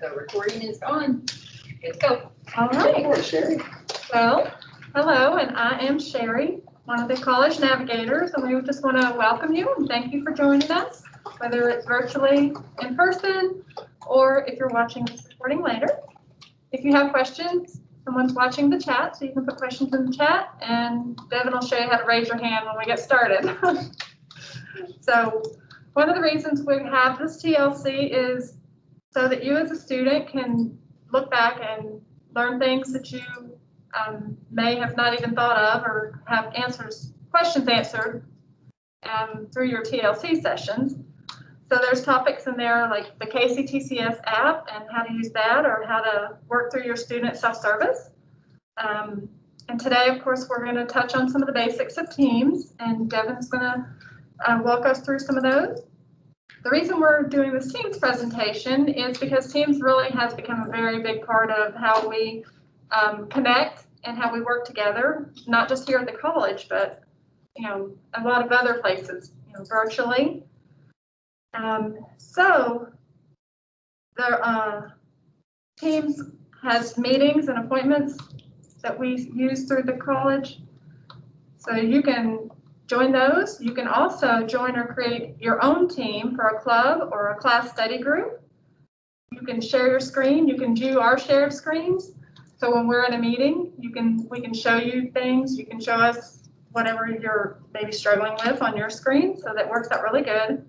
The recording is on. Let's go. All right. Hello, Sherry. Well, hello, and I am Sherry, one of the college navigators, and we just want to welcome you and thank you for joining us, whether it's virtually in person or if you're watching this recording later. If you have questions, someone's watching the chat, so you can put questions in the chat, and Devin will show you how to raise your hand when we get started. So one of the reasons we have this TLC is so that you as a student can look back and learn things that you may have not even thought of or have questions answered through your TLC sessions. So there's topics in there like the KCTCS app and how to use that, or how to work through your student self-service. And today, of course, we're going to touch on some of the basics of Teams, and Devin's going to walk us through some of those. The reason we're doing this Teams presentation is because Teams really has become a very big part of how we connect and how we work together, not just here at the college, but a lot of other places, virtually. So Teams has meetings and appointments that we use through the college. So you can join those. You can also join or create your own team for a club or a class study group. You can share your screen. You can view our shared screens. So when we're in a meeting, we can show you things. You can show us whatever you're maybe struggling with on your screen. So that works out really good.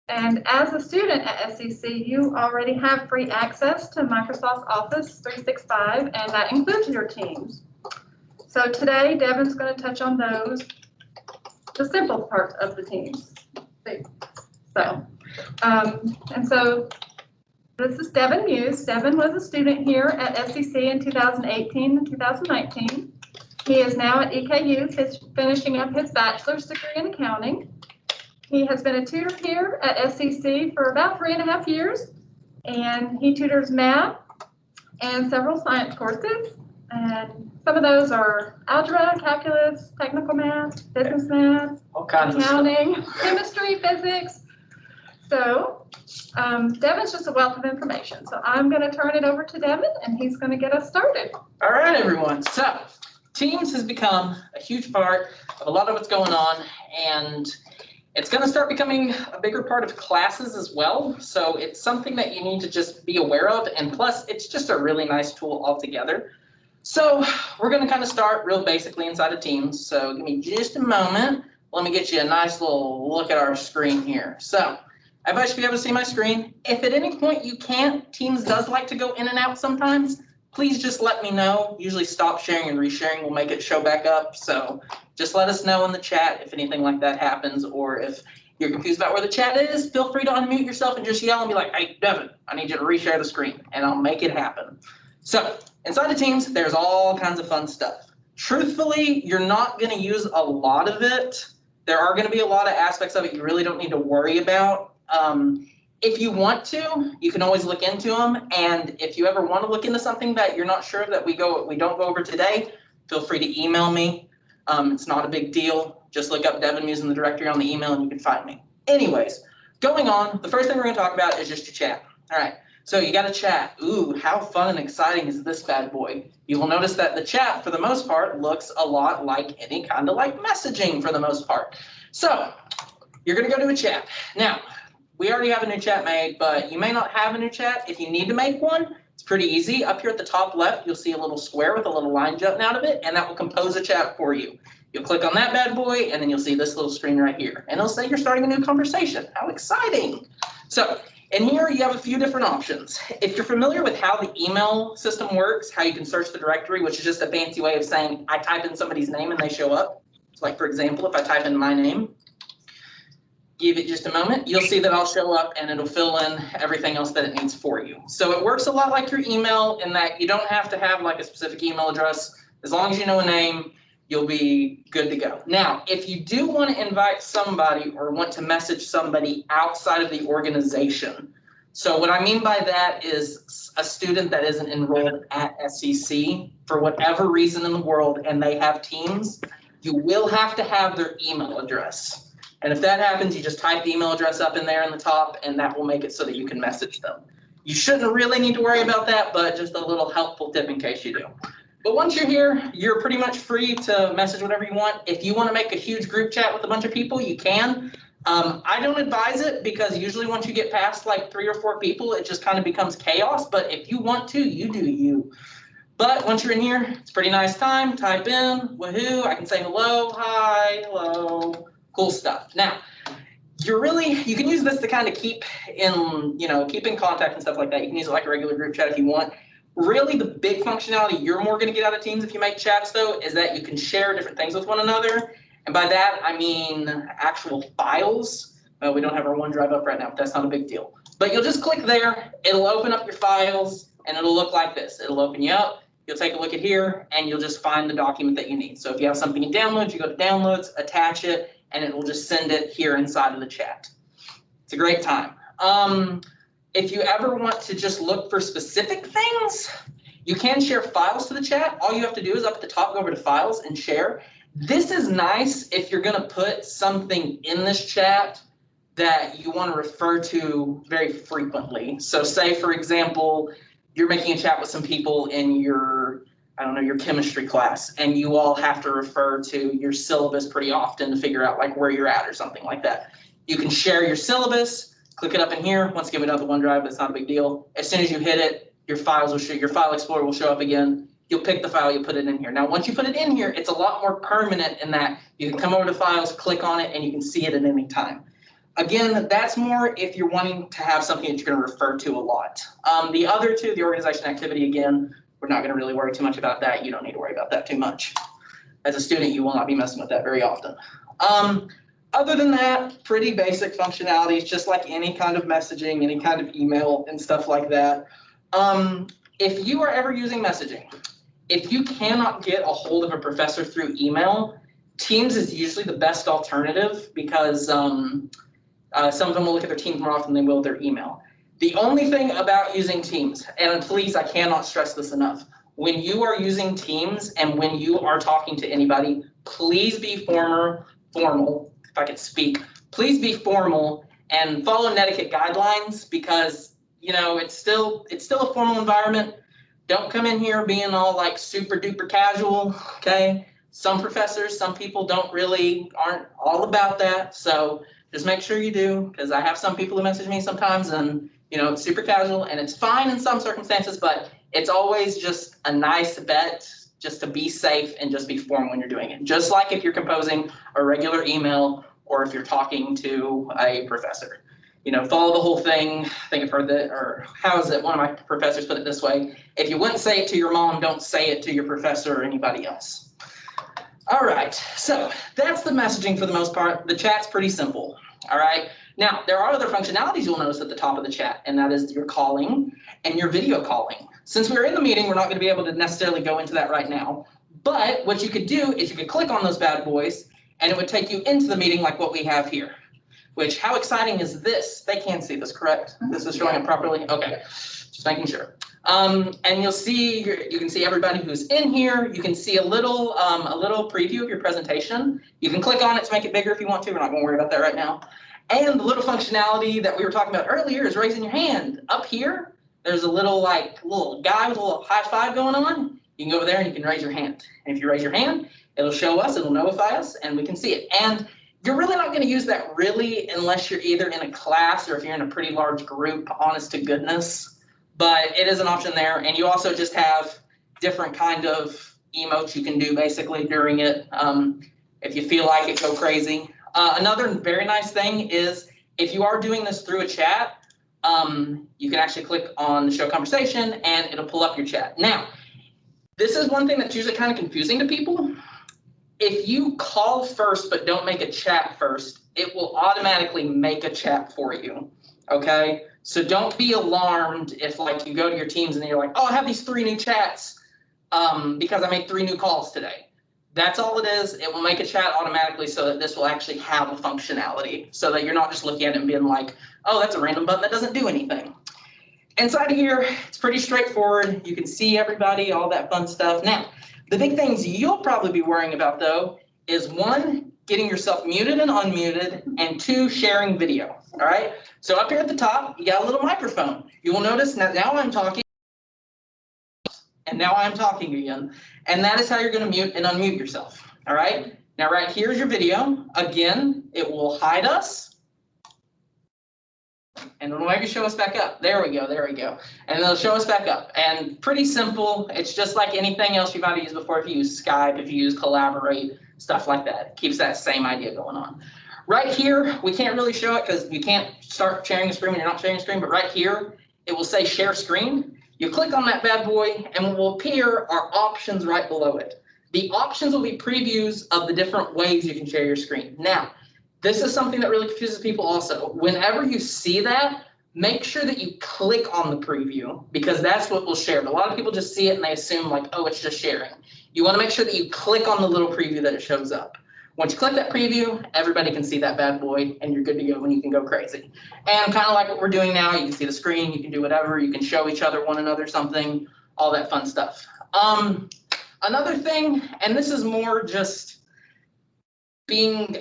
And as a student at SEC, you already have free access to Microsoft Office 365, and that includes your Teams. So today, Devin's going to touch on those, the simple parts of the Teams. So, and so this is Devin Muse. Devin was a student here at SEC in 2018 and 2019. He is now at EKU, finishing up his bachelor's degree in accounting. He has been a tutor here at SEC for about 3.5 years, and he tutors math and several science courses. And some of those are algebra, calculus, technical math, business math, All kinds accounting, chemistry, physics. So Devin's just a wealth of information. So I'm going to turn it over to Devin, and he's going to get us started. All right, everyone. So Teams has become a huge part of a lot of what's going on, and it's going to start becoming a bigger part of classes as well. So it's something that you need to just be aware of. And plus, it's just a really nice tool altogether. So we're going to kind of start real basically inside of Teams. So give me just a moment. Let me get you a nice little look at our screen here. So everybody should be able to see my screen. If at any point you can't, Teams does like to go in and out sometimes. Please just let me know. Usually stop sharing and resharing will make it show back up. So just let us know in the chat if anything like that happens, or if you're confused about where the chat is, feel free to unmute yourself and just yell and be like, hey, Devin, I need you to reshare the screen, and I'll make it happen. So inside of Teams, there's all kinds of fun stuff. Truthfully, you're not going to use a lot of it. There are going to be a lot of aspects of it you really don't need to worry about. If you want to, you can always look into them. And if you ever want to look into something that you're not sure of that we don't go over today, feel free to email me. It's not a big deal. Just look up Devin Muse in the directory on the email and you can find me. Anyways, going on, the first thing we're going to talk about is just your chat. All right, so you got a chat. Ooh, how fun and exciting is this bad boy? You will notice that the chat, for the most part, looks a lot like any kind of like messaging for the most part. So you're going to go to a chat. Now, we already have a new chat made, but you may not have a new chat. If you need to make one, it's pretty easy. Up here at the top left, you'll see a little square with a little line jutting out of it, and that will compose a chat for you. You'll click on that bad boy, and then you'll see this little screen right here. And it'll say you're starting a new conversation. How exciting. So in here, you have a few different options. If you're familiar with how the email system works, how you can search the directory, which is just a fancy way of saying I type in somebody's name and they show up. So like, for example, if I type in my name, give it just a moment, you'll see that I'll show up and it'll fill in everything else that it needs for you. So it works a lot like your email in that you don't have to have like a specific email address. As long as you know a name, you'll be good to go. Now, if you do want to invite somebody or want to message somebody outside of the organization, so what I mean by that is a student that isn't enrolled at SEC for whatever reason in the world and they have Teams, you will have to have their email address. And if that happens, you just type the email address up in there in the top, and that will make it so that you can message them. You shouldn't really need to worry about that, but just a little helpful tip in case you do. But once you're here, you're pretty much free to message whatever you want. If you want to make a huge group chat with a bunch of people, you can. I don't advise it because usually once you get past like 3 or 4 people, it just kind of becomes chaos. But if you want to, you do you. But once you're in here, it's a pretty nice time. Type in, woohoo, I can say hello, hi, hello, cool stuff. Now, you can use this to kind of keep in contact and stuff like that. You can use it like a regular group chat if you want. Really, the big functionality you're more going to get out of Teams if you make chats, though, is that you can share different things with one another. And by that, I mean actual files. We don't have our OneDrive up right now, but that's not a big deal. But you'll just click there. It'll open up your files, and it'll look like this. It'll open you up. You'll take a look at here, and you'll just find the document that you need. So if you have something in downloads, you go to downloads, attach it, and it will just send it here inside of the chat. It's a great time. If you ever want to just look for specific things, you can share files to the chat. All you have to do is up at the top, go over to files and share. This is nice if you're going to put something in this chat that you want to refer to very frequently. So say, for example, you're making a chat with some people in your chemistry class, and you all have to refer to your syllabus pretty often to figure out like where you're at or something like that. You can share your syllabus. Click it up in here. Once again, we don't have the OneDrive, that's not a big deal. As soon as you hit it, your file explorer will show up again. You'll pick the file, you put it in here. Now, once you put it in here, it's a lot more permanent in that you can come over to files, click on it, and you can see it at any time. Again, that's more if you're wanting to have something that you're going to refer to a lot. The other two, the organization activity, again, we're not going to really worry too much about that. You don't need to worry about that too much. As a student, you will not be messing with that very often. Other than that, pretty basic functionalities, just like any kind of messaging, any kind of email and stuff like that. If you are ever using messaging, if you cannot get a hold of a professor through email, Teams is usually the best alternative because some of them will look at their Teams more often than they will their email. The only thing about using Teams, and please, I cannot stress this enough, when you are using Teams and when you are talking to anybody, please be formal. If I could speak, please be formal and follow etiquette guidelines because, it's still a formal environment. Don't come in here being all like super duper casual, okay? Some professors, some people aren't all about that. So just make sure you do, because I have some people who message me sometimes and, it's super casual and it's fine in some circumstances, but it's always just a nice bet just to be safe and just be formal when you're doing it. Just like if you're composing a regular email or if you're talking to a professor. Follow the whole thing. I think I've heard that, or how is it? One of my professors put it this way: if you wouldn't say it to your mom, don't say it to your professor or anybody else. All right, so that's the messaging for the most part. The chat's pretty simple, all right? Now, there are other functionalities you'll notice at the top of the chat, and that is your calling and your video calling. Since we're in the meeting, we're not going to be able to necessarily go into that right now, but what you could do is you could click on those bad boys, and it would take you into the meeting like what we have here. Which, how exciting is this? They can see this, correct? This is showing it properly? Okay, just making sure. And you can see everybody who's in here. You can see a little preview of your presentation. You can click on it to make it bigger if you want to. We're not going to worry about that right now. And the little functionality that we were talking about earlier is raising your hand. Up here, there's a little guy with a little high five going on. You can go over there and you can raise your hand. And if you raise your hand, it'll show us, it'll notify us, and we can see it. And you're really not going to use that really unless you're either in a class or if you're in a pretty large group, honest to goodness. But it is an option there. And you also just have different kind of emotes you can do basically during it. If you feel like it, go crazy. Another very nice thing is if you are doing this through a chat, you can actually click on the show conversation and it'll pull up your chat. Now, this is one thing that's usually kind of confusing to people. If you call first but don't make a chat first, it will automatically make a chat for you, okay? So don't be alarmed if you go to your Teams and you're like, oh, I have these 3 new chats because I made 3 new calls today. That's all it is. It will make a chat automatically so that this will actually have a functionality so that you're not just looking at it and being like, oh, that's a random button that doesn't do anything. Inside of here, it's pretty straightforward. You can see everybody, all that fun stuff. Now, the big things you'll probably be worrying about, though, is 1, getting yourself muted and unmuted, and 2, sharing video, all right? So up here at the top, you got a little microphone. you will notice now I'm talking, and now I'm talking again, and that is how you're going to mute and unmute yourself. All right. Now right here is your video. Again, it will hide us. And it'll maybe show us back up. There we go, there we go. And it'll show us back up. And pretty simple. It's just like anything else you might have used before if you use Skype, if you use Collaborate, stuff like that. It keeps that same idea going on. Right here, we can't really show it because you can't start sharing a screen when you're not sharing a screen, but right here, it will say share screen. You click on that bad boy and what will appear are options right below it. The options will be previews of the different ways you can share your screen. Now, this is something that really confuses people also. Whenever you see that, make sure that you click on the preview because that's what will share. A lot of people just see it and they assume like, oh, it's just sharing. You want to make sure that you click on the little preview that it shows up. Once you click that preview, everybody can see that bad boy and you're good to go and you can go crazy. And kind of like what we're doing now, you can see the screen, you can do whatever, you can show each other, one another something, all that fun stuff. Another thing, and this is more just being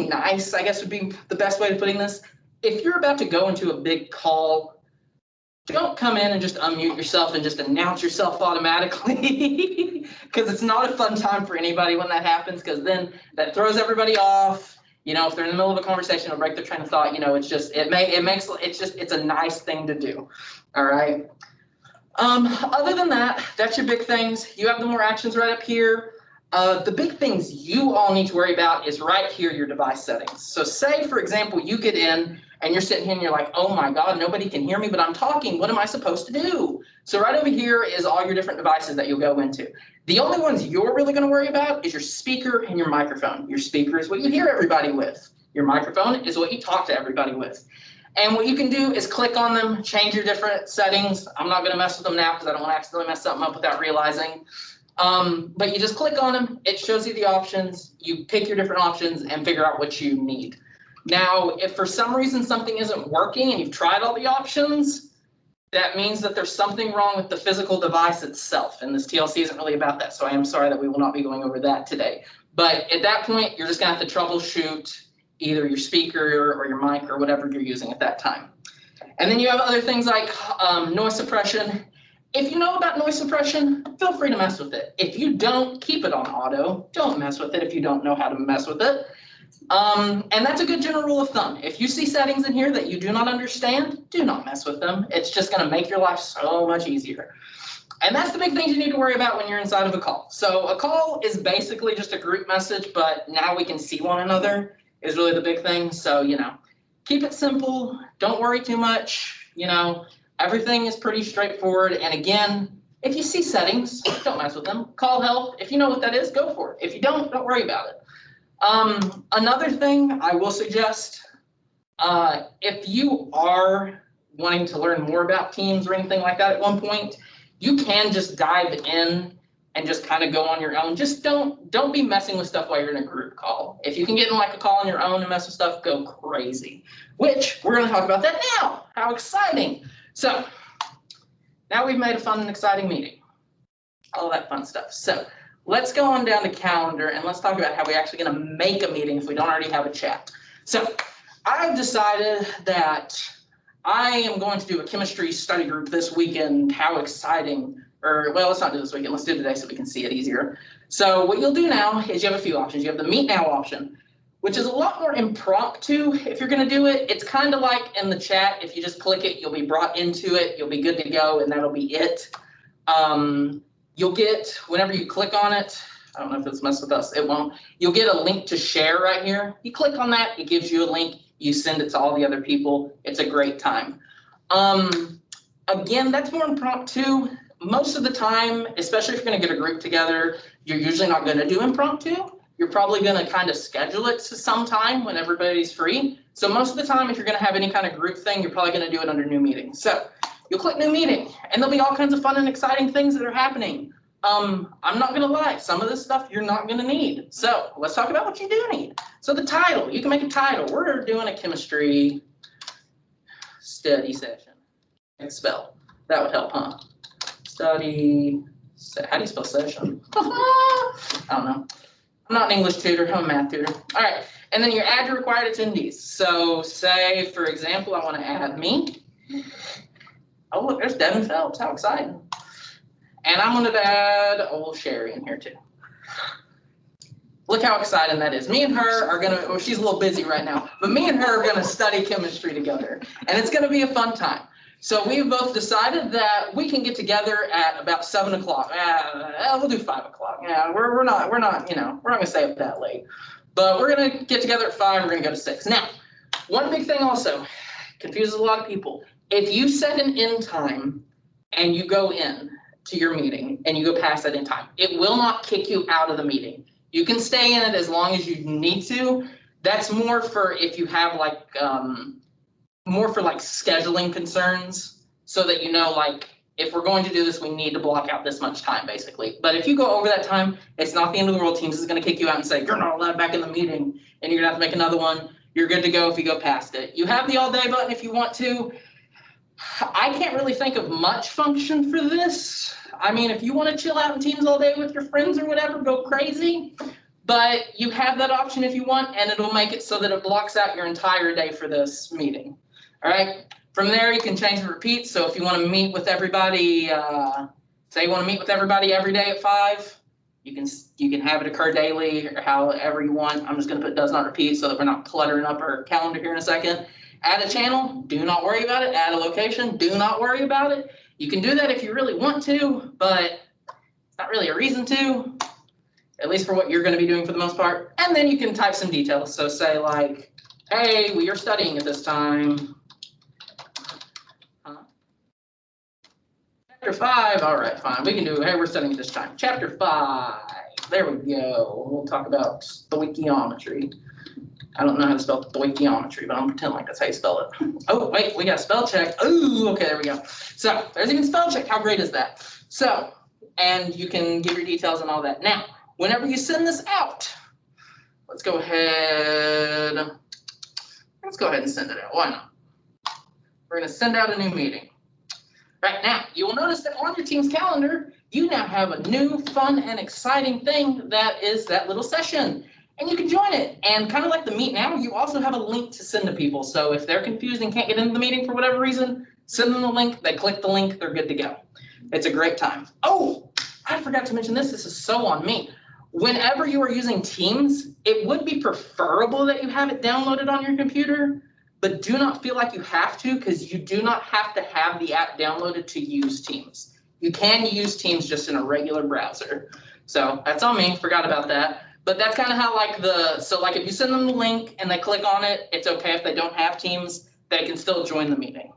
nice, I guess would be the best way of putting this. If you're about to go into a big call, don't come in and just unmute yourself and just announce yourself automatically because it's not a fun time for anybody when that happens because then that throws everybody off. You know, if they're in the middle of a conversation, it'll break their train of thought. You know, it's just, it's a nice thing to do. All right. Other than that, that's your big things. You have the more actions right up here. The big things you all need to worry about is right here, your device settings. So say, for example, you get in and you're sitting here and you're like, oh my God, nobody can hear me, but I'm talking. What am I supposed to do? So right over here is all your different devices that you'll go into. The only ones you're really going to worry about is your speaker and your microphone. Your speaker is what you hear everybody with. Your microphone is what you talk to everybody with. And what you can do is click on them, change your different settings. I'm not going to mess with them now because I don't want to accidentally mess something up without realizing. But you just click on them, it shows you the options, you pick your different options and figure out what you need. Now, if for some reason something isn't working and you've tried all the options, that means that there's something wrong with the physical device itself. And this TLC isn't really about that, so I am sorry that we will not be going over that today. But at that point, you're just gonna have to troubleshoot either your speaker or your mic or whatever you're using at that time. And then you have other things like noise suppression. If you know about noise suppression, feel free to mess with it. If you don't, keep it on auto. Don't mess with it if you don't know how to mess with it. And that's a good general rule of thumb. If you see settings in here that you do not understand, do not mess with them. It's just going to make your life so much easier. And that's the big things you need to worry about when you're inside of a call. So a call is basically just a group message, but now we can see one another is really the big thing. So, you know, keep it simple. Don't worry too much, you know. Everything is pretty straightforward. And again, if you see settings, don't mess with them. Call help. If you know what that is, go for it. If you don't worry about it. Another thing I will suggest, if you are wanting to learn more about Teams or anything like that at one point, you can just dive in and just kind of go on your own. Just don't be messing with stuff while you're in a group call. If you can get in like a call on your own and mess with stuff, go crazy. Which we're going to talk about that now. How exciting. So now we've made a fun and exciting meeting, all that fun stuff. So let's go on down to calendar and let's talk about how we're actually going to make a meeting if we don't already have a chat. So I've decided that I am going to do a chemistry study group this weekend. How exciting. Or, well, let's not do this weekend. Let's do it today so we can see it easier. So what you'll do now is you have a few options. You have the Meet Now option, which is a lot more impromptu if you're going to do it. It's kind of like in the chat. If you just click it, you'll be brought into it. You'll be good to go, and that'll be it. You'll get, whenever you click on it, I don't know if it's messed with us, it won't. You'll get a link to share right here. You click on that, it gives you a link. You send it to all the other people. It's a great time. Again, that's more impromptu. Most of the time, especially if you're going to get a group together, you're usually not going to do impromptu. You're probably going to kind of schedule it to some time when everybody's free. So most of the time, if you're going to have any kind of group thing, you're probably going to do it under new meeting. So you'll click new meeting and there'll be all kinds of fun and exciting things that are happening. I'm not going to lie. Some of this stuff you're not going to need. So let's talk about what you do need. So the title, you can make a title. We're doing a chemistry study session. Spell. That would help, huh? Study, how do you spell session? I don't know. I'm not an English tutor, I'm a math tutor. All right, and then you add your required attendees. So say, for example, I want to add me. Oh, look, there's Devin Phelps. How exciting. And I'm going to add old Sherry in here too. Look how exciting that is. Me and her are going to, well, she's a little busy right now, but me and her are going to study chemistry together. And it's going to be a fun time. So we've both decided that we can get together at about 7 o'clock. We'll do 5 o'clock. Yeah, we're not, you know, we're not going to stay up that late. But we're going to get together at 5. We're going to go to 6. Now, one big thing also confuses a lot of people. If you set an end time and you go in to your meeting and you go past that end time, it will not kick you out of the meeting. You can stay in it as long as you need to. That's more for if you have like, more for like scheduling concerns, so that you know, like, if we're going to do this, we need to block out this much time, basically. But if you go over that time, it's not the end of the world. Teams is going to kick you out and say, you're not allowed back in the meeting, and you're going to have to make another one. You're good to go if you go past it. You have the all day button if you want to. I can't really think of much function for this. I mean, if you want to chill out in Teams all day with your friends or whatever, go crazy. But you have that option if you want, and it'll make it so that it blocks out your entire day for this meeting. All right. From there, you can change and repeat. So if you want to meet with everybody, say you want to meet with everybody every day at 5, you can have it occur daily or however you want. I'm just going to put does not repeat so that we're not cluttering up our calendar here in a second. Add a channel. Do not worry about it. Add a location. Do not worry about it. You can do that if you really want to, but it's not really a reason to, at least for what you're going to be doing for the most part. And then you can type some details. So say like, hey, we are studying at this time. Chapter 5, all right, fine. We can do, hey, we're studying this time. Chapter 5, there we go. We'll talk about stoichiometry. I don't know how to spell stoichiometry, but I'm gonna pretend like that's how you spell it. Oh, wait, we got spell check. Oh, okay, there we go. So there's even spell check. How great is that? So, and you can give your details and all that. Now, whenever you send this out, let's go ahead and send it out. Why not? We're gonna send out a new meeting. Right now, you will notice that on your team's calendar, you now have a new fun and exciting thing that is that little session. And you can join it. And kind of like the Meet Now, you also have a link to send to people. So if they're confused and can't get into the meeting for whatever reason, send them the link, they click the link, they're good to go. It's a great time. Oh, I forgot to mention this. This is so on me. Whenever you are using Teams, it would be preferable that you have it downloaded on your computer. But do not feel like you have to, because you do not have to have the app downloaded to use Teams. You can use Teams just in a regular browser. So that's on me, forgot about that. But that's kind of how like if you send them the link and they click on it, it's okay if they don't have Teams, they can still join the meeting.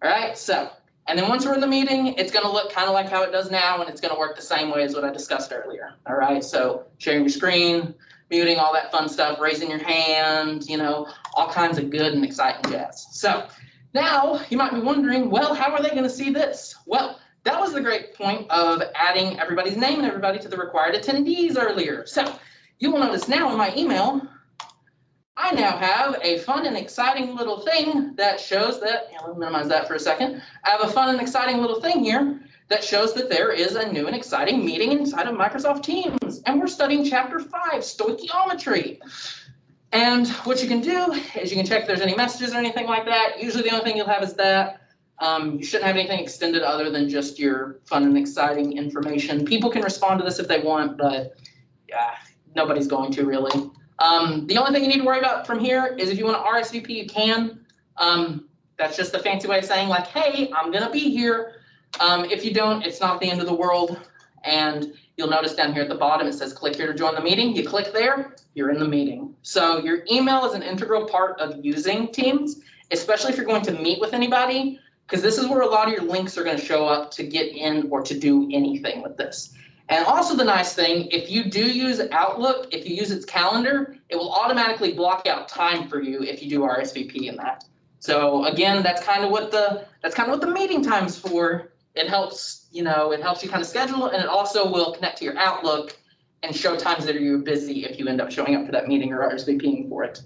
All right, so, and then once we're in the meeting, it's gonna look kind of like how it does now, and it's gonna work the same way as what I discussed earlier. All right, so sharing your screen, muting, all that fun stuff, raising your hand, you know, all kinds of good and exciting jazz. So now you might be wondering, well, how are they going to see this? Well, that was the great point of adding everybody's name and everybody to the required attendees earlier. So you will notice now in my email, I now have a fun and exciting little thing that shows that, let me minimize that for a second. I have a fun and exciting little thing here that shows that there is a new and exciting meeting inside of Microsoft Teams, and we're studying Chapter 5, stoichiometry. And what you can do is you can check if there's any messages or anything like that. Usually the only thing you'll have is that. You shouldn't have anything extended other than just your fun and exciting information. People can respond to this if they want, but yeah, nobody's going to really. The only thing you need to worry about from here is if you want to RSVP, you can. That's just a fancy way of saying like, hey, I'm going to be here. If you don't, it's not the end of the world. And you'll notice down here at the bottom, it says click here to join the meeting. You click there, you're in the meeting. So your email is an integral part of using Teams, especially if you're going to meet with anybody, because this is where a lot of your links are going to show up to get in or to do anything with this. And also the nice thing, if you do use Outlook, if you use its calendar, it will automatically block out time for you if you do RSVP in that. So again, that's kind of what the meeting time's for. It helps, you kind of schedule, and it also will connect to your Outlook and show times that you're busy if you end up showing up for that meeting or RSVPing for it.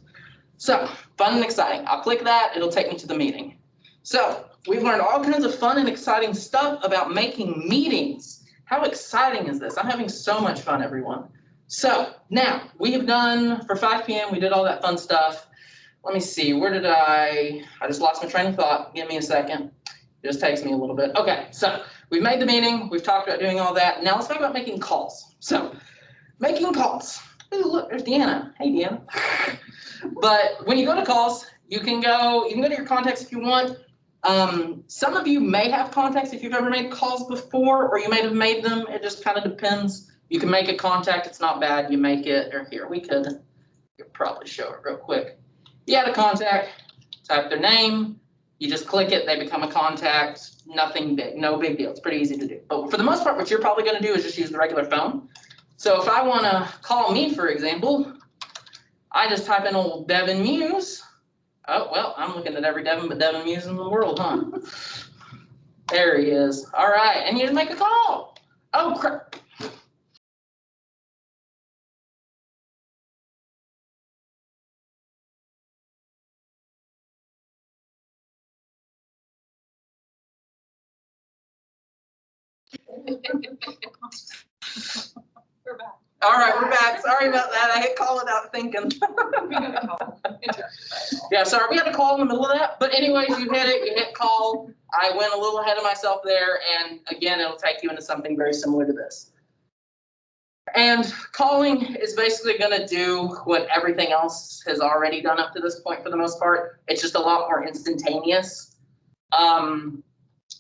So fun and exciting. I'll click that, it'll take me to the meeting. So we've learned all kinds of fun and exciting stuff about making meetings. How exciting is this? I'm having so much fun, everyone. So now we have done, for 5 p.m., we did all that fun stuff. Let me see, where did I just lost my train of thought. Give me a second. It just takes me a little bit. Okay, so we've made the meeting. We've talked about doing all that. Now let's talk about making calls. So making calls. Ooh, look, there's Deanna. Hey, Deanna. But when you go to calls, you can go to your contacts if you want. Some of you may have contacts if you've ever made calls before, or you may have made them. It just kind of depends. You can make a contact. It's not bad. You make it. Or here, we could probably show it real quick. You add a contact, type their name. You just click it. They become a contact. Nothing big. No big deal. It's pretty easy to do. But for the most part, what you're probably going to do is just use the regular phone. So if I want to call me, for example, I just type in old Devin Muse. Oh, well, I'm looking at every Devin but Devin Muse in the world, huh? There he is. All right, and you just make a call. Oh, crap. We're back. All right, we're back. Sorry about that. I hit call without thinking. Yeah, sorry, we had a call in the middle of that. But anyways, you hit it, you hit call. I went a little ahead of myself there. And again, it'll take you into something very similar to this. And calling is basically going to do what everything else has already done up to this point for the most part. It's just a lot more instantaneous.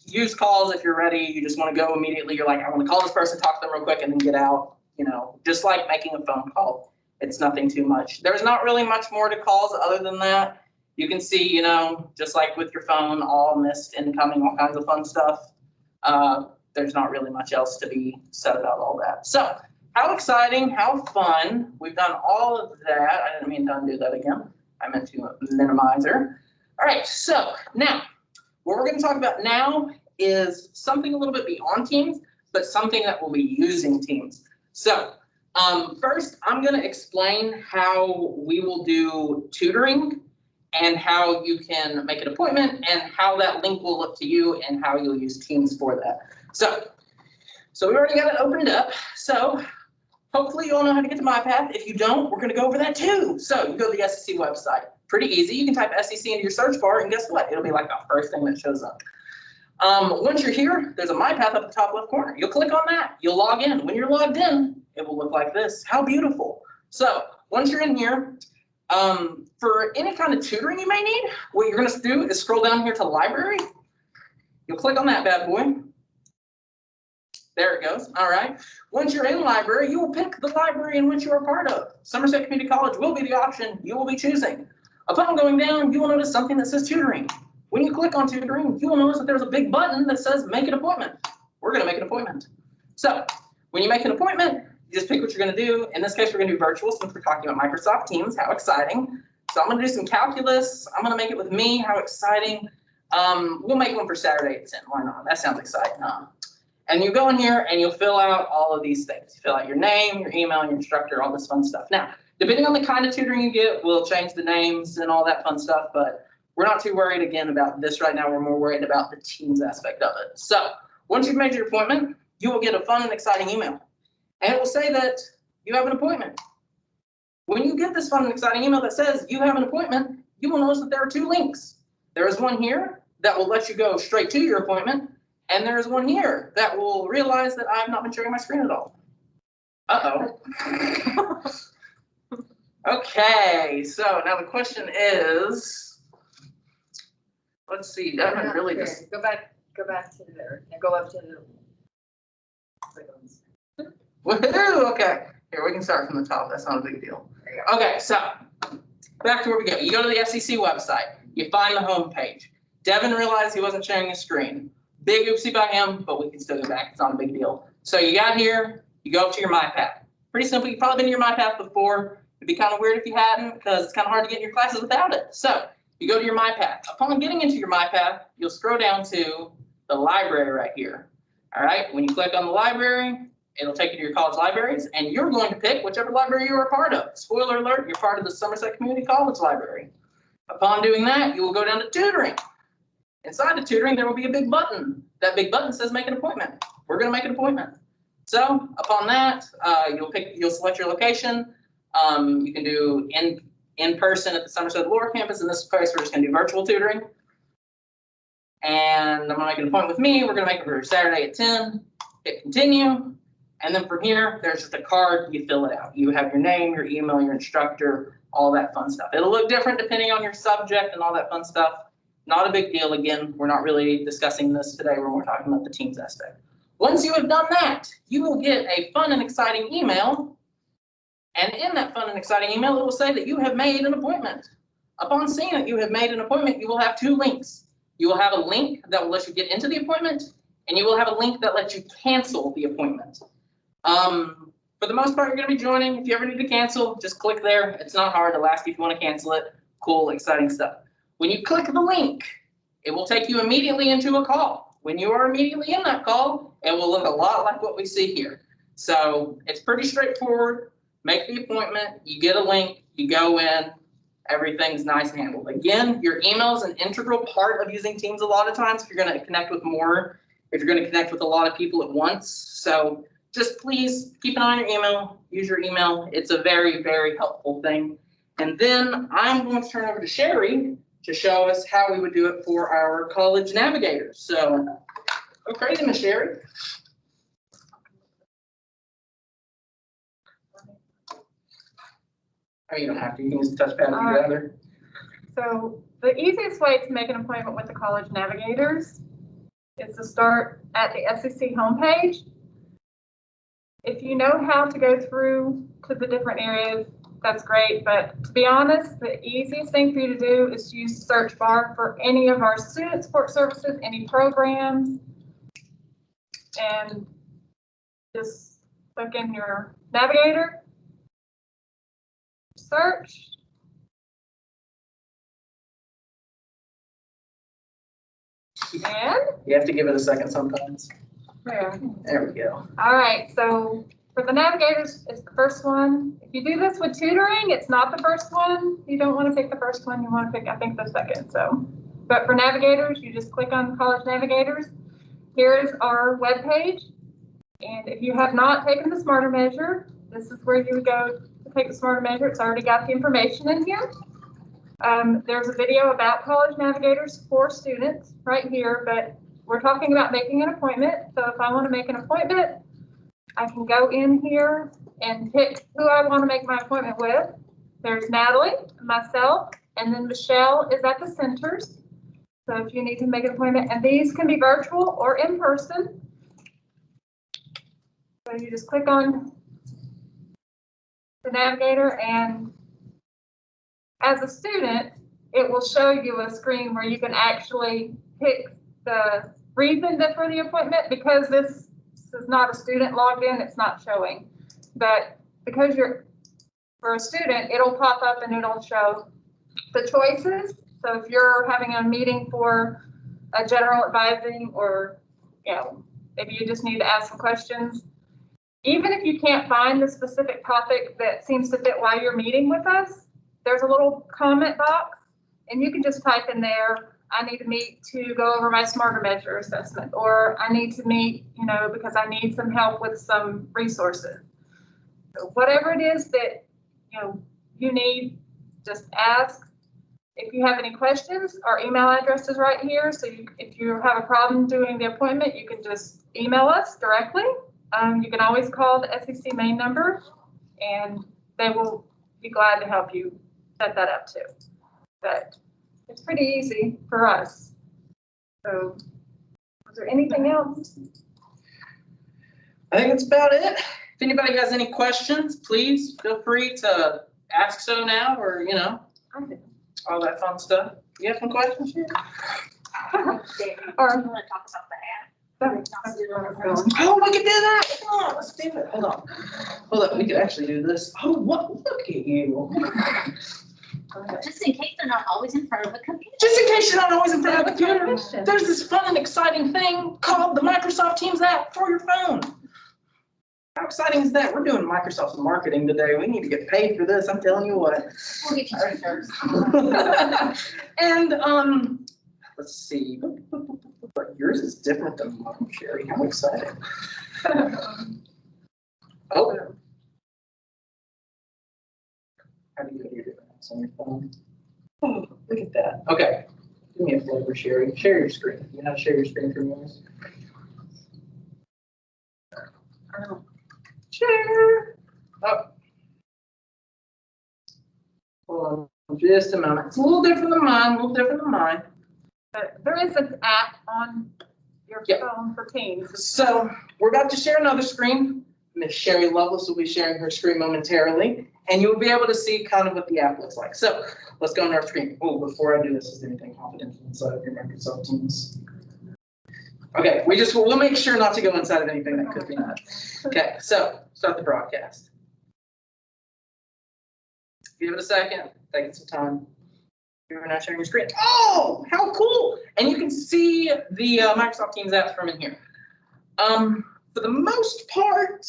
Use calls if you're ready. You just want to go immediately. You're like, I want to call this person, talk to them real quick, and then get out. You know, just like making a phone call. It's nothing too much. There's not really much more to calls other than that. You can see, you know, just like with your phone, all missed incoming, all kinds of fun stuff. There's not really much else to be said about all that. So how exciting, how fun. We've done all of that. I didn't mean to undo that again. I meant to minimize her. All right, so now what we're going to talk about now is something a little bit beyond Teams, but something that will be using Teams. So first, I'm going to explain how we will do tutoring and how you can make an appointment and how that link will look to you and how you'll use Teams for that. So we already got it opened up. So hopefully you all know how to get to MyPath. If you don't, we're going to go over that too. So you go to the SEC website. Pretty easy. You can type SEC into your search bar and guess what? It'll be like the first thing that shows up. Once you're here, there's a MyPath up the top left corner. You'll click on that. You'll log in. When you're logged in, it will look like this. How beautiful. So once you're in here, for any kind of tutoring you may need, what you're going to do is scroll down here to library. You'll click on that bad boy. There it goes. All right. Once you're in library, you will pick the library in which you are part of. Somerset Community College will be the option you will be choosing. Upon going down, you will notice something that says tutoring. When you click on tutoring, you will notice that there's a big button that says make an appointment. We're going to make an appointment. So when you make an appointment, you just pick what you're going to do. In this case, we're going to do virtual since we're talking about Microsoft Teams. How exciting. So I'm going to do some calculus. I'm going to make it with me. How exciting. We'll make one for Saturday at 10. Why not? That sounds exciting, huh? And you go in here and you'll fill out all of these things. You fill out your name, your email, your instructor, all this fun stuff. Now, depending on the kind of tutoring you get, we'll change the names and all that fun stuff, but we're not too worried again about this right now. We're more worried about the Teams aspect of it. So once you've made your appointment, you will get a fun and exciting email. And it will say that you have an appointment. When you get this fun and exciting email that says you have an appointment, you will notice that there are two links. There is one here that will let you go straight to your appointment. And there is one here that will realize that I've not been sharing my screen at all. Uh-oh. Okay, so now the question is, let's see, Devin really just. Go back to there and go up to the. Woohoo! Okay, here we can start from the top. That's not a big deal. Okay, so back to where we go. You go to the SEC website. You find the home page. Devin realized he wasn't sharing his screen. Big oopsie by him, but we can still go back. It's not a big deal. So you got here. You go up to your MyPath. Pretty simple. You've probably been to your MyPath before. It'd be kind of weird if you hadn't, because it's kind of hard to get in your classes without it. So you go to your MyPath. Upon getting into your MyPath, you'll scroll down to the library right here. All right. When you click on the library, it'll take you to your college libraries, and you're going to pick whichever library you are a part of. Spoiler alert, you're part of the Somerset Community College Library. Upon doing that, you will go down to tutoring. Inside the tutoring, there will be a big button. That big button says make an appointment. We're going to make an appointment. So upon that, you'll select your location. You can do in person at the Somerset Lower campus. In this case, we're just going to do virtual tutoring. and I'm gonna make an appointment with me. We're gonna make it for Saturday at 10, hit continue. And then from here, there's just a card, you fill it out. You have your name, your email, your instructor, all that fun stuff. It'll look different depending on your subject and all that fun stuff. Not a big deal. Again, we're not really discussing this today when we're talking about the Teams aspect. Once you have done that, you will get a fun and exciting email. And in that fun and exciting email, it will say that you have made an appointment. Upon seeing that you have made an appointment, you will have two links. You will have a link that will let you get into the appointment, and you will have a link that lets you cancel the appointment. For the most part, you're going to be joining. If you ever need to cancel, just click there. It's not hard. It'll ask you if you want to cancel it. Cool, exciting stuff. When you click the link, it will take you immediately into a call. When you are immediately in that call, it will look a lot like what we see here. So it's pretty straightforward. Make the appointment. You get a link. You go in. Everything's nice and handled. Again, your email is an integral part of using Teams a lot of times if you're going to connect with a lot of people at once. So just please keep an eye on your email, use your email. It's a very, very helpful thing. And then I'm going to turn over to Sherry to show us how we would do it for our college navigators. So go crazy, Miss Sherry. Oh, you don't have to. You can use the touchpad if you'd rather. So the easiest way to make an appointment with the college navigators is to start at the SEC homepage. If you know how to go through to the different areas, that's great. But to be honest, the easiest thing for you to do is to use the search bar for any of our student support services, any programs, and just click in your navigator, search. And You have to give it a second sometimes. there. There we go. All right, so for the navigators, it's the first one. If you do this with tutoring, it's not the first one. You don't want to pick the first one. You want to pick, I think, the second. So, but for navigators, you just click on College Navigators. Here is our web page. And if you have not taken the Smarter Measure, this is where you would go to take the Smarter Measure. It's already got the information in here. There's a video about College Navigators for students right here, but we're talking about making an appointment. So if I want to make an appointment, I can go in here and pick who I want to make my appointment with. There's Natalie, myself, and then Michelle is at the centers. So if you need to make an appointment, and these can be virtual or in person. So you just click on the navigator, and as a student, it will show you a screen where you can actually pick the reason for the appointment. Because this is not a student logged in, it's not showing. But because you're for a student, it'll pop up and it'll show the choices. So if you're having a meeting for a general advising, or maybe you just need to ask some questions, even if you can't find the specific topic that seems to fit while you're meeting with us, there's a little comment box, and you can just type in there, I need to meet to go over my Smarter Measure assessment, or I need to meet, because I need some help with some resources. So whatever it is that, you need, just ask. If you have any questions, our email address is right here. So if you have a problem doing the appointment, you can just email us directly. You can always call the SEC main number, and they will be glad to help you set that up too. But it's pretty easy for us. So is there anything else? I think that's about it. If anybody has any questions, please feel free to ask so now, or, all that fun stuff. You have some questions here? Or I'm gonna talk about the app. Oh, we can do that. Come on, let's do it. Hold on. We could actually do this. Oh, what? Look at you. Just in case they're not always in front of a computer. Just in case you're not always in front of a computer, there's this fun and exciting thing called the Microsoft Teams app for your phone. How exciting is that? We're doing Microsoft marketing today. We need to get paid for this. I'm telling you what. We'll get you t-shirts. And let's see. But yours is different than mine, Sherry. How exciting. Oh. How do you do your difference on your phone? Oh, look at that. Okay. Give me a flavor, Sherry. Share your screen. You know how to share your screen from yours? Share. Oh. Hold on just a moment. It's a little different than mine, But there is an app on your Yep. phone for Teams. So we're about to share another screen. Miss Sherry Loveless will be sharing her screen momentarily, and you'll be able to see kind of what the app looks like. So let's go into our screen. Oh, before I do this, is there anything confidential inside of your Microsoft Teams? Okay, we'll make sure not to go inside of anything that could be. Okay, so start the broadcast. Give it a second, take some time. You're not sharing your screen. Oh, how cool! And you can see the Microsoft Teams apps from in here. For the most part,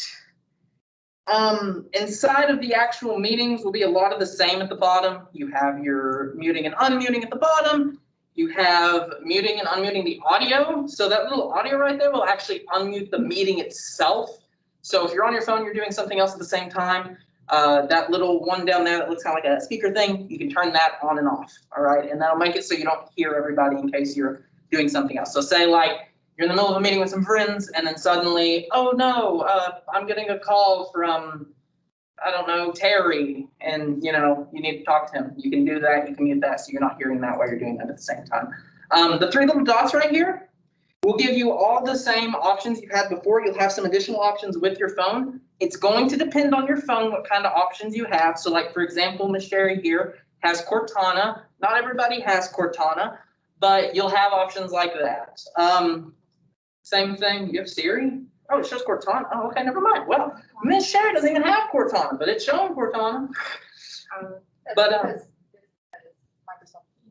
inside of the actual meetings will be a lot of the same at the bottom. You have your muting and unmuting at the bottom. You have muting and unmuting the audio. So that little audio right there will actually unmute the meeting itself. So if you're on your phone, you're doing something else at the same time, that little one down there that looks kind of like a speaker thing, you can turn that on and off, all right? And that'll make it so you don't hear everybody in case you're doing something else. So say like you're in the middle of a meeting with some friends and then suddenly, oh no, I'm getting a call from, I don't know, Terry, and you know, you need to talk to him. You can do that, you can mute that so you're not hearing that while you're doing that at the same time. The three little dots right here will give you all the same options you've had before. You'll have some additional options with your phone. It's going to depend on your phone what kind of options you have. So like, for example, Miss Sherry here has Cortana. Not everybody has Cortana, but you'll have options like that. Same thing, you have Siri. Oh, it shows Cortana. Oh, okay, never mind. Well, Miss Sherry doesn't even have Cortana, but it's showing Cortana. But,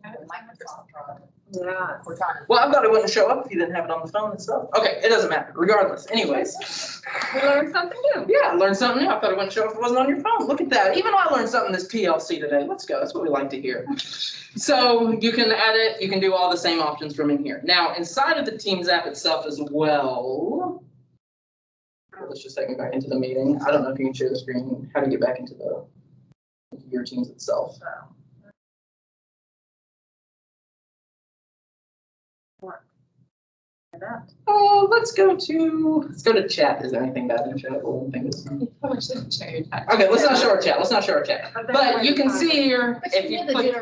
Microsoft Drive. Yeah. Cortana. well, I thought it wouldn't show up if you didn't have it on the phone itself. Okay, it doesn't matter. Regardless, anyways. We learned something new. Yeah, I learned something new. I thought it wouldn't show up if it wasn't on your phone. Look at that. Even I learned something this TLC today. Let's go. That's what we like to hear. So you can edit. You can do all the same options from in here. Now, inside of the Teams app itself as well. Let's just take me back into the meeting. I don't know if you can share the screen. How to get back into your Teams itself. Let's go to chat. Is there anything bad in chat? Or anything that's... Okay, let's not show our chat. Let's not show our chat. But you can see here, if you click,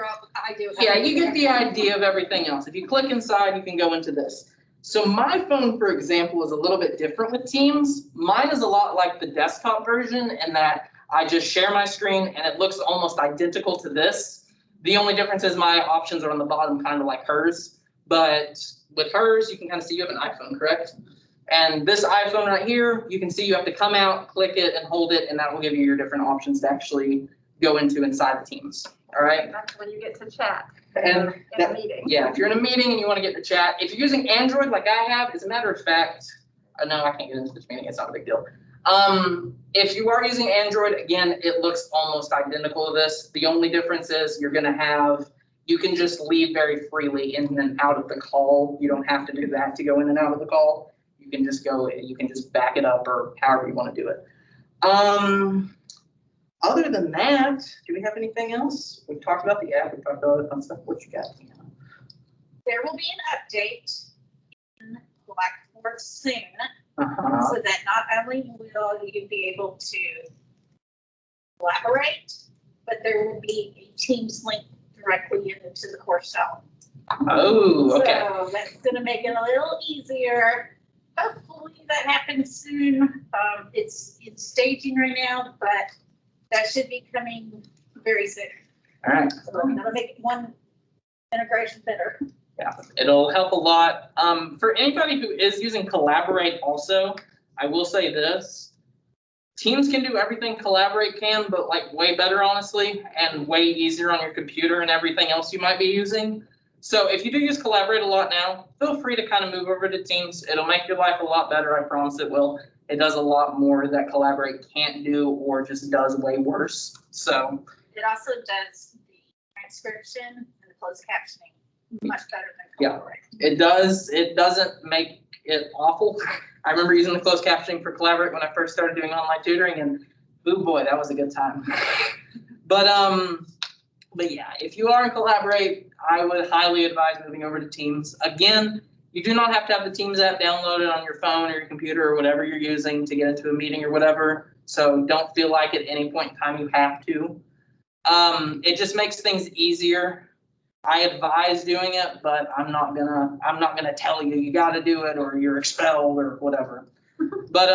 yeah, you get the idea of everything else. If you click inside, you can go into this. So my phone, for example, is a little bit different with Teams. Mine is a lot like the desktop version in that I just share my screen and it looks almost identical to this. The only difference is my options are on the bottom, kind of like hers. But with hers, you can kind of see you have an iPhone, correct? And this iPhone right here, you can see you have to come out, click it, and hold it, and that will give you your different options to actually go into inside the Teams. All right? That's when you get to chat And in a meeting. yeah, if you're in a meeting and you want to get to chat, if you're using Android like I have, as a matter of fact, no, I can't get into this meeting. It's not a big deal. If you are using Android, again, it looks almost identical to this. The only difference is you're going to have, you can just leave very freely in and out of the call. You don't have to do that to go in and out of the call. You can just go, you can just back it up or however you want to do it. Other than that, do we have anything else? We've talked about the app. We've talked about other fun stuff. What you got? There will be an update in Blackboard soon, Uh-huh. so that not only will you be able to collaborate, but there will be a Teams link directly into the course cell. Oh, okay. So that's gonna make it a little easier. Hopefully that happens soon. It's in staging right now, but that should be coming very soon. All right. So that'll make one integration better. Yeah, it'll help a lot. For anybody who is using Collaborate also, I will say this. Teams can do everything Collaborate can, but like way better, honestly, and way easier on your computer and everything else you might be using. So if you do use Collaborate a lot now, feel free to kind of move over to Teams. It'll make your life a lot better, I promise it will. It does a lot more that Collaborate can't do or just does way worse. So It also does the transcription and the closed captioning much better than Yeah. Collaborate. it does. It doesn't make it awful. I remember using the closed captioning for Collaborate when I first started doing online tutoring, and oh boy, that was a good time. But But yeah, if you are in Collaborate, I would highly advise moving over to Teams. Again, you do not have to have the Teams app downloaded on your phone or your computer or whatever you're using to get into a meeting or whatever. So don't feel like at any point in time you have to. It just makes things easier. I advise doing it, but I'm not gonna tell you you got to do it or you're expelled or whatever. But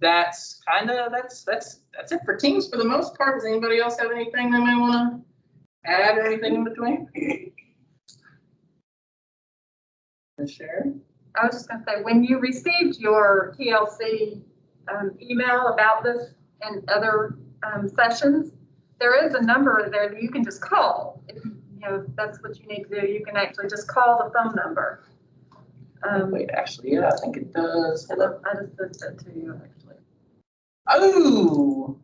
that's it for Teams for the most part. Does anybody else have anything they may want to add or anything in between? Share. I was just gonna say, when you received your TLC email about this and other sessions, there is a number there that you can just call. If if that's what you need to do, you can actually just call the phone number. Wait, actually, yeah, I think it does. Hold up. I just sent it to you, actually. Oh,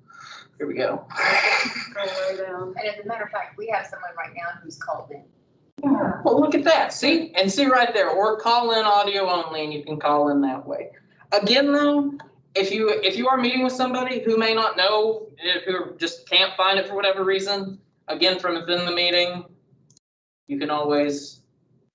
here we go. Scroll way down. And as a matter of fact, we have someone right now who's called in. Yeah. Well, look at that. See? And see right there, or call in audio only, and you can call in that way. Again, though, if you are meeting with somebody who may not know, who just can't find it for whatever reason, again, from within the meeting, you can always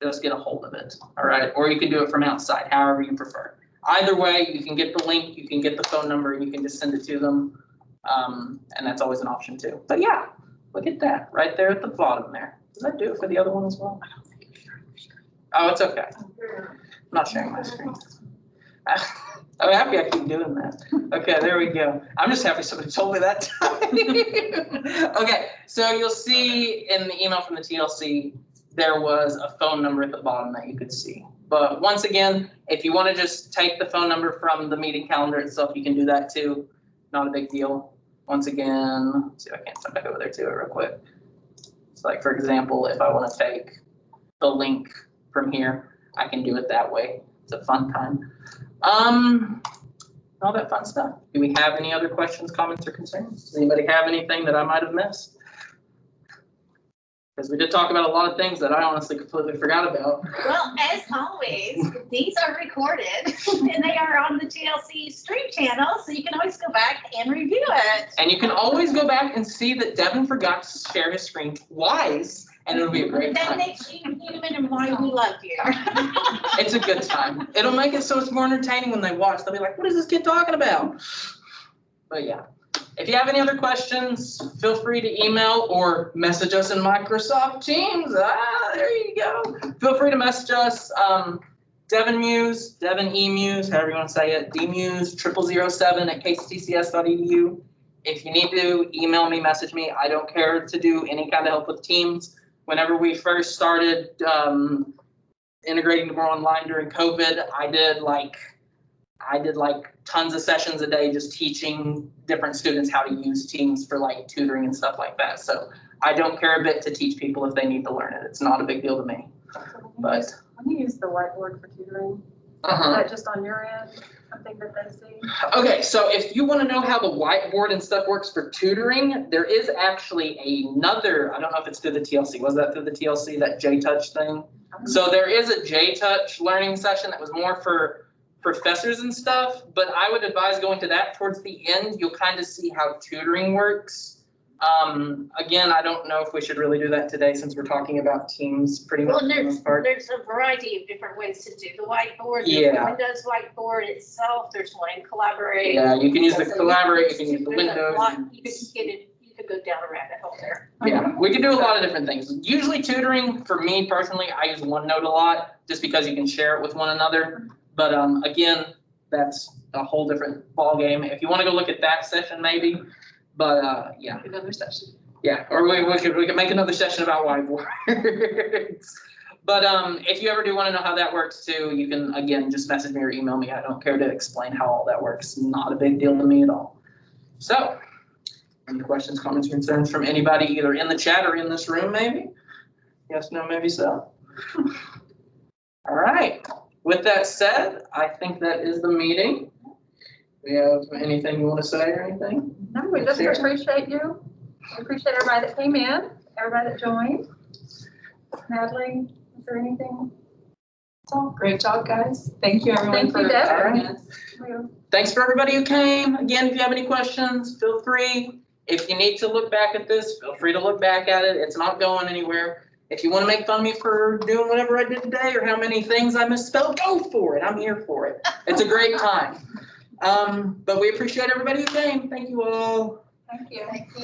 just get a hold of it, all right? Or you can do it from outside, however you prefer. Either way, you can get the link, you can get the phone number, and you can just send it to them. And that's always an option too. But yeah, look at that, right there at the bottom there. Does that do it for the other one as well? I don't think it's sharing your screen. Oh, it's okay. I'm not sharing my screen. I'm happy I keep doing that. Okay, there we go. I'm just happy somebody told me that time. Okay, so you'll see in the email from the TLC, there was a phone number at the bottom that you could see. But once again, if you want to just take the phone number from the meeting calendar itself, you can do that too. Not a big deal. Once again, let's see if I can't step back over there to it real quick. So like, for example, if I want to take the link from here, I can do it that way. It's a fun time. All that fun stuff. Do we have any other questions, comments, or concerns? Does anybody have anything that I might have missed? Because we did talk about a lot of things that I honestly completely forgot about. Well, as always, these are recorded and they are on the TLC stream channel, so you can always go back and review it. And you can always go back and see that Devin forgot to share his screen twice, and it'll be a great That time. makes you human and why we love you. It's a good time. It'll make it so it's more entertaining when they watch. They'll be like, what is this kid talking about? But yeah. If you have any other questions, feel free to email or message us in Microsoft Teams. There you go. Feel free to message us. Devin Muse, Devin E Muse, however you want to say it, dmuse0007@kctcs.edu. If you need to email me, message me. I don't care to do any kind of help with Teams. Whenever we first started integrating more online during COVID, I did like tons of sessions a day just teaching different students how to use Teams for like tutoring and stuff like that. So I don't care a bit to teach people if they need to learn it. It's not a big deal to me. But When you use the whiteboard for tutoring, is that just on your end, something that they see? Okay, so if you want to know how the whiteboard and stuff works for tutoring, there is actually another, I don't know if it's through the TLC. Was that through the TLC, that J-Touch thing? So there is a J-Touch learning session that was more for professors and stuff, but I would advise going to that towards the end. You'll kind of see how tutoring works. Again, I don't know if we should really do that today since we're talking about Teams pretty much Well, for the most part. there's a variety of different ways to do the whiteboard. There's Yeah. the Windows whiteboard itself. There's one in Collaborate. Yeah, you can use the So Collaborate, you can use the there's a Windows. lot. You can get it. You could go down a rabbit hole there. Yeah, we can do a lot of different things. Usually tutoring, for me personally, I use OneNote a lot just because you can share it with one another. But again, that's a whole different ballgame. If you want to go look at that session, maybe. But yeah. Another session. Yeah, or we could make another session about whiteboards. But if you ever do want to know how that works too, you can, again, just message me or email me. I don't care to explain how all that works. Not a big deal to me at all. So, any questions, comments, concerns from anybody either in the chat or in this room maybe? Yes, no, maybe so. All right. With that said, I think that is the meeting. Do you have anything you want to say or anything? No, we just appreciate you. We appreciate everybody that came in, everybody that joined. Natalie, is there anything? Great job, guys. Thank you, everyone, Thank for you, Devin. joining us. Thanks for everybody who came. Again, if you have any questions, feel free. If you need to look back at this, feel free to look back at it. It's not going anywhere. If you want to make fun of me for doing whatever I did today or how many things I misspelled, go for it. I'm here for it. It's a great time. But we appreciate everybody who came. Thank you all. Thank you. Thank you.